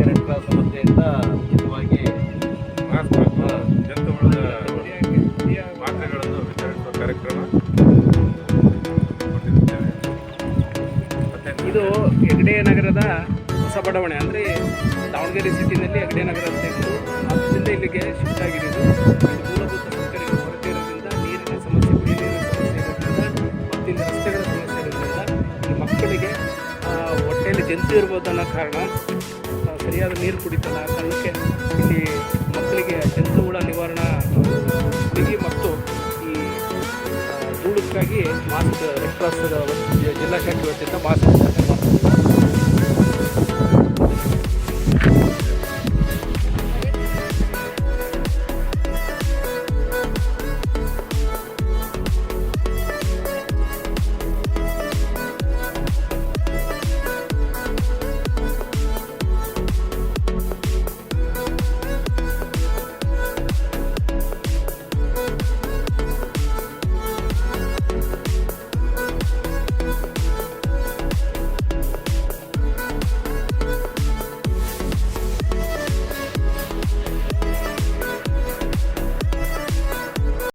Red cross ವತಿಯಿಂದ ಉಚಿತವಾಗಿ ಜಂತುಹುಳದ ಮಾತ್ರೆಗಳನ್ನು ವಿತರಿಸುವ ಕಾರ್ಯಕ್ರಮ ಇದು ಹೆಗ್ಡೆ ನಗರದ ಹೊಸ ಬಡಾವಣೆ ಅಂದರೆ ದಾವಣಗೆರೆ ಸಿಟಿನಲ್ಲಿ ಹೆಗ್ಡೆ ನಗರ ಅಂತ ಇತ್ತು. ಅದರಿಂದ ಇಲ್ಲಿಗೆ ಶಿಫ್ಟ್ ಆಗಿರೋದು. ಮೂಲಭೂತ ಸೌಕರ್ಯಗಳ ಕೊರತೆ ಇರೋದ್ರಿಂದ, ನೀರಿನ ಸಮಸ್ಯೆ, ಕುಡಿಯ ನೀರಿನ ಸಮಸ್ಯೆ ಇರೋದ್ರಿಂದ ಮತ್ತು ಇಲ್ಲಿ ರಸ್ತೆಗಳ ಸಮಸ್ಯೆ ಇರೋದ್ರಿಂದ ಇಲ್ಲಿ ಮಕ್ಕಳಿಗೆ ಹೊಟ್ಟೆಯಲ್ಲಿ ಜಂತು ಇರ್ಬೋದು ಅನ್ನೋ ಕಾರಣ, ಸರಿಯಾದ ನೀರು ಕುಡಿತಲ್ಲ ಆ ಕಾರಣಕ್ಕೆ ಇಲ್ಲಿ ಮಕ್ಕಳಿಗೆ ಜಂತು ಹುಳ ನಿವಾರಣಾ ಹುಡುಗಿ ಮತ್ತು ಈ ಧೂಳಕ್ಕಾಗಿ ಮಾಸ್ಕ್ ರೆಡ್ ಕ್ರಾಸ್ ಜಿಲ್ಲಾ ಶಾಖೆ ವತಿಯಿಂದ ಮಾಸ್ಕ್ ಮಾಡ್ತಾರೆ.